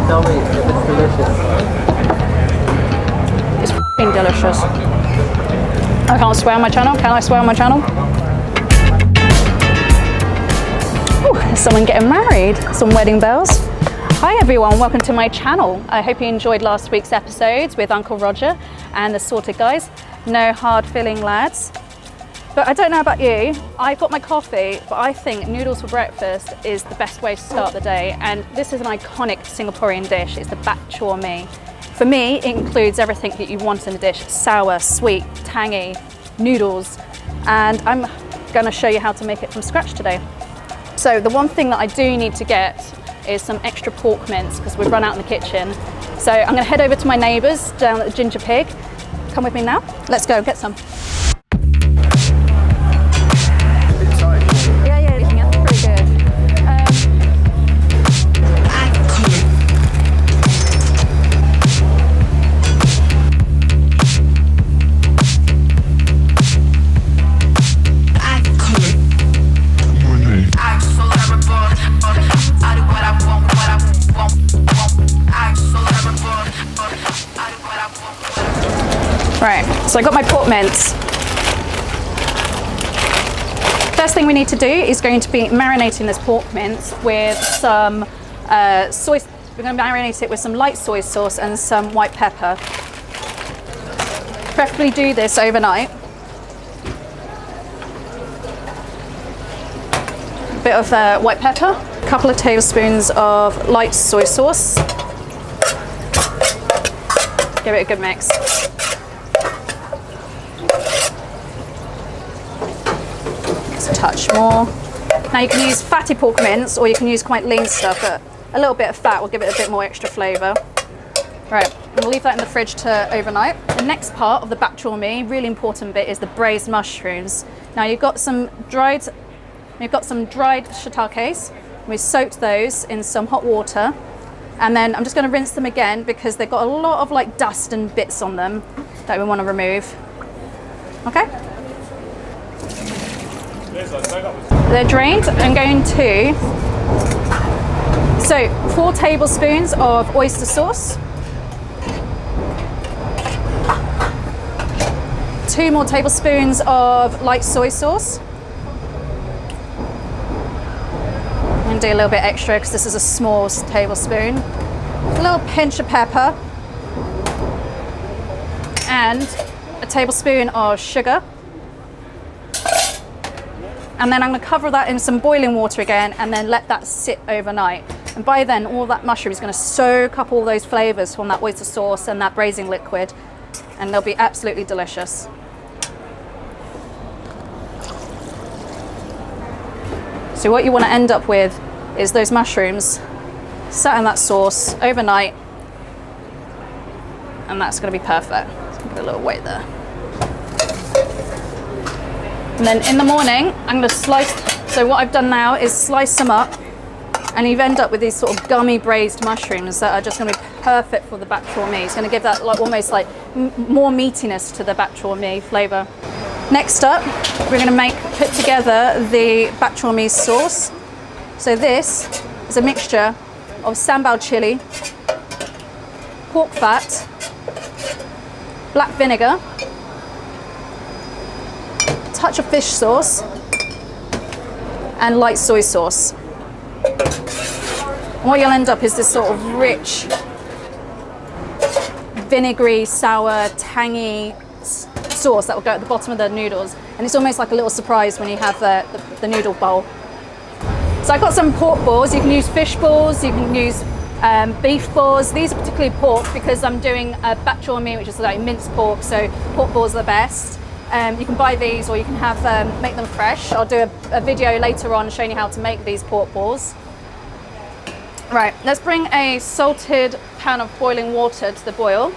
tell me if it's delicious. It's f***ing delicious. I can't swear on my channel. Can I swear on my channel? Ooh, there's someone getting married. Some wedding bells. Hi everyone, welcome to my channel. I hope you enjoyed last week's episodes with Uncle Roger and the sorted guys. No hard filling lads. But I don't know about you, I've got my coffee, but I think noodles for breakfast is the best way to start the day. And this is an iconic Singaporean dish. It's the bak chor mee. For me, it includes everything that you want in a dish: sour, sweet, tangy, noodles. And I'm gonna show you how to make it from scratch today. So the one thing that I do need to get is some extra pork mince because we've run out in the kitchen. So I'm gonna head over to my neighbours down at the Ginger Pig. Come with me now. Let's go get some. Right, so I got my pork mince. First thing we need to do is going to be marinating this pork mince with some soy. We're going to marinate it with some light soy sauce and some white pepper. Preferably do this overnight. A bit of white pepper, a couple of tablespoons of light soy sauce. Give it a good mix. A touch more. Now you can use fatty pork mince or you can use quite lean stuff, but a little bit of fat will give it a bit more extra flavour. Right, we'll leave that in the fridge to overnight. The next part of the bak chor mee, really important bit, is the braised mushrooms. Now you've got some dried shiitakes. We soaked those in some hot water, and then I'm just going to rinse them again because they've got a lot of like dust and bits on them that we want to remove. Okay? They're drained. I'm going to, 4 tablespoons of oyster sauce, 2 more tablespoons of light soy sauce. I'm going to do a little bit extra because this is a small tablespoon. A little pinch of pepper and a tablespoon of sugar. And then I'm going to cover that in some boiling water again and then let that sit overnight. And by then, all that mushroom is going to soak up all those flavours from that oyster sauce and that braising liquid, and they'll be absolutely delicious. So what you want to end up with is those mushrooms sat in that sauce overnight, and that's going to be perfect. Let's give it a little weight there. And then in the morning, I'm going to slice, so what I've done now is slice them up, and you end up with these sort of gummy braised mushrooms that are just going to be perfect for the bak chor mee. It's going to give that like almost like more meatiness to the bak chor mee flavour. Next up, we're going to put together the bak chor mee sauce. So this is a mixture of sambal chili, pork fat, black vinegar, touch of fish sauce, and light soy sauce. And what you'll end up is this sort of rich, vinegary, sour, tangy sauce that will go at the bottom of the noodles. And it's almost like a little surprise when you have the noodle bowl. So I've got some pork balls. You can use fish balls, you can use beef balls. These are particularly pork because I'm doing a bak chor mee, which is like minced pork, so pork balls are the best. You can buy these or you can have make them fresh. I'll do a video later on showing you how to make these pork balls. Right, let's bring a salted pan of boiling water to the boil.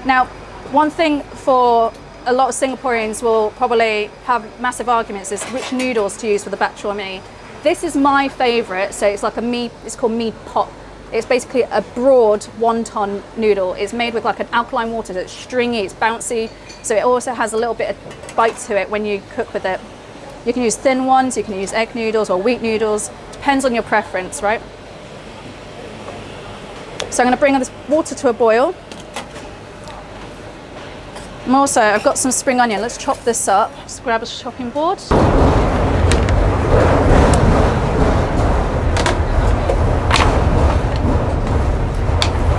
Now, one thing for a lot of Singaporeans will probably have massive arguments is which noodles to use for the bak chor mee. This is my favourite, so it's like it's called mee pop. It's basically a broad wonton noodle. It's made with like an alkaline water that's stringy, it's bouncy, so it also has a little bit of bite to it when you cook with it. You can use thin ones, you can use egg noodles or wheat noodles, depends on your preference, right? So I'm going to bring this water to a boil. And also, I've got some spring onion. Let's chop this up. Just grab a chopping board.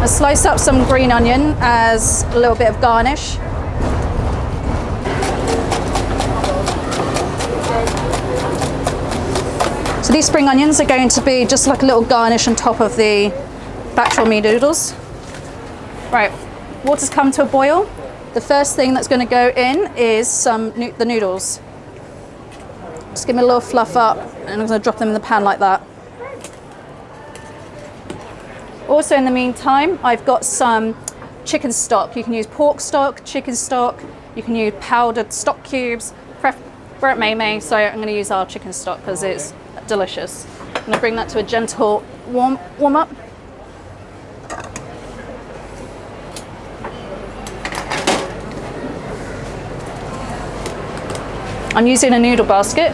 I'll slice up some green onion as a little bit of garnish. So these spring onions are going to be just like a little garnish on top of the bak chor mee noodles. Right, water's come to a boil. The first thing that's going to go in is the noodles. Just give me a little fluff up, and I'm going to drop them in the pan like that. Also, in the meantime, I've got some chicken stock. You can use pork stock, chicken stock. You can use powdered stock cubes. We're at Haigh, so I'm going to use our chicken stock because it's delicious. I'm going to bring that to a gentle warm up. I'm using a noodle basket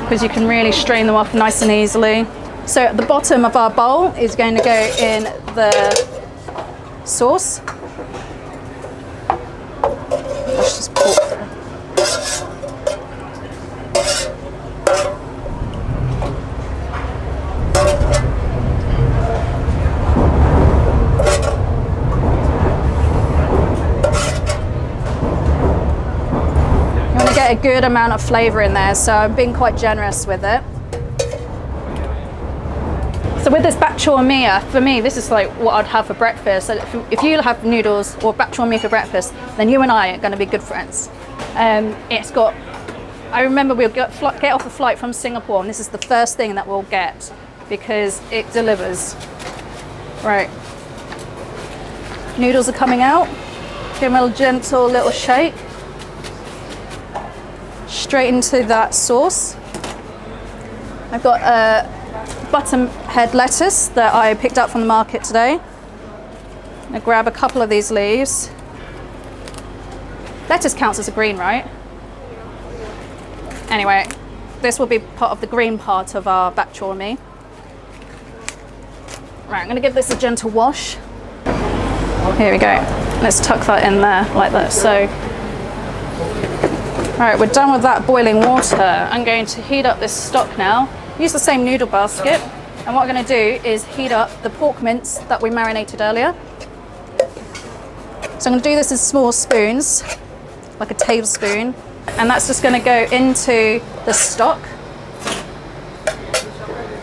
because you can really strain them off nice and easily. So at the bottom of our bowl is going to go in the sauce. Let's just pour through. You want to get a good amount of flavour in there, so I'm being quite generous with it. So with this bak chor mee, for me, this is like what I'd have for breakfast. So if you have noodles or bak chor mee for breakfast, then you and I are going to be good friends. I remember we'll get off the flight from Singapore, and this is the first thing that we'll get because it delivers. Right. Noodles are coming out. Give them a gentle little shake. Straight into that sauce. I've got a Butterhead lettuce that I picked up from the market today. I'm going to grab a couple of these leaves. Lettuce counts as a green, right? Anyway, this will be part of the green part of our bak chor mee. Right, I'm going to give this a gentle wash. Here we go. Let's tuck that in there like that. So, right, we're done with that boiling water. I'm going to heat up this stock now. Use the same noodle basket, and what I'm going to do is heat up the pork mince that we marinated earlier. So I'm going to do this in small spoons, like a tablespoon, and that's just going to go into the stock.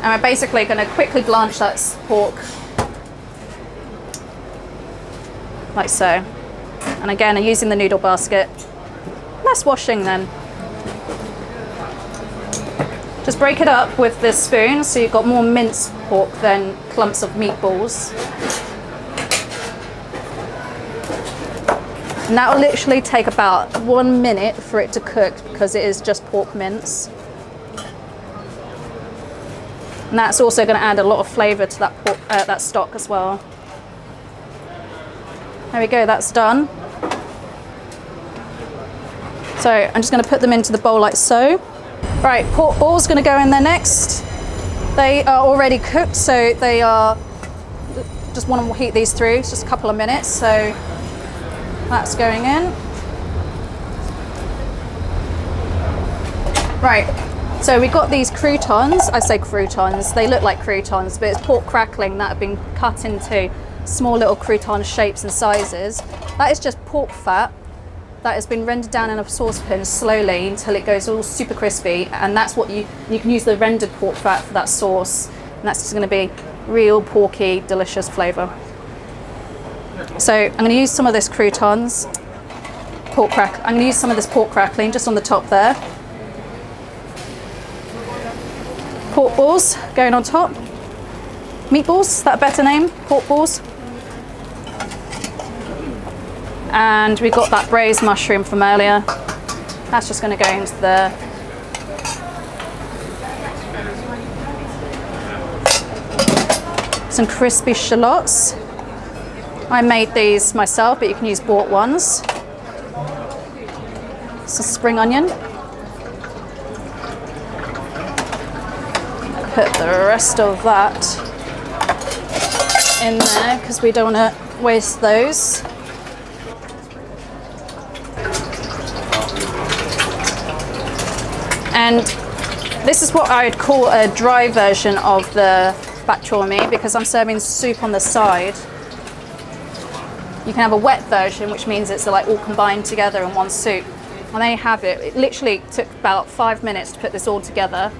And we're basically going to quickly blanch that pork, like so. And again, I'm using the noodle basket. Less washing then. Just break it up with this spoon so you've got more minced pork than clumps of meatballs. And that will literally take about 1 minute for it to cook because it is just pork mince. And that's also going to add a lot of flavour to that stock as well. There we go, that's done. So I'm just going to put them into the bowl like so. Right, pork balls going to go in there next. They are already cooked, so they are, just want to heat these through, it's just a couple of minutes, so that's going in. Right, so we got these croutons. I say croutons, they look like croutons, but it's pork crackling that have been cut into small little crouton shapes and sizes. That is just pork fat that has been rendered down in a saucepan slowly until it goes all super crispy, and that's what you can use the rendered pork fat for that sauce, and that's just going to be real porky, delicious flavour. So I'm going to use some of this croutons, I'm going to use some of this pork crackling just on the top there. Pork balls going on top. Meatballs, is that a better name? Pork balls. And we got that braised mushroom from earlier. That's just going to go into there. Some crispy shallots. I made these myself, but you can use bought ones. Some spring onion. Put the rest of that in there because we don't want to waste those. And this is what I would call a dry version of the bak chor mee because I'm serving soup on the side. You can have a wet version, which means it's like all combined together in one soup. And there you have it. It literally took about 5 minutes to put this all together,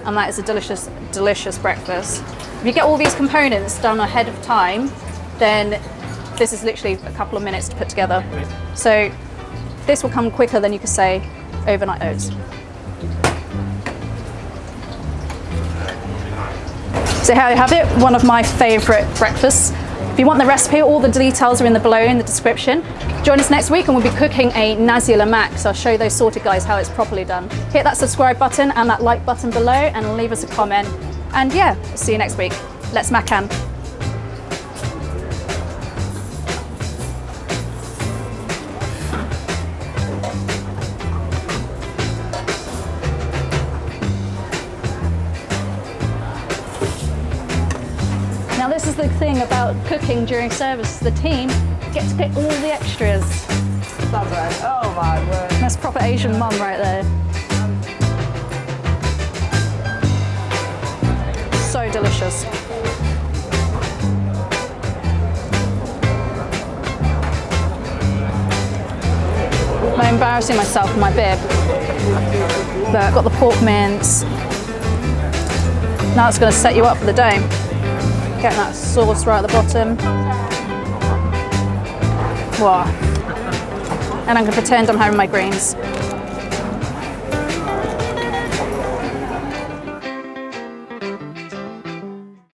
and that is a delicious, delicious breakfast. If you get all these components done ahead of time, then this is literally a couple of minutes to put together. So this will come quicker than you could say overnight oats. So here you have it, one of my favourite breakfasts. If you want the recipe, all the details are below in the description. Join us next week and we'll be cooking a nasi lemak, so I'll show those sorted guys how it's properly done. Hit that subscribe button and that like button below and leave us a comment. And yeah, I'll see you next week. Let's makan. Now this is the thing about cooking during service. The team get to pick all the extras. Oh my word. That's proper Asian mum right there. So delicious. I'm embarrassing myself with my bib. But I've got the pork mince. Now it's going to set you up for the day. Getting that sauce right at the bottom. Wow. And I'm going to pretend I'm having my greens.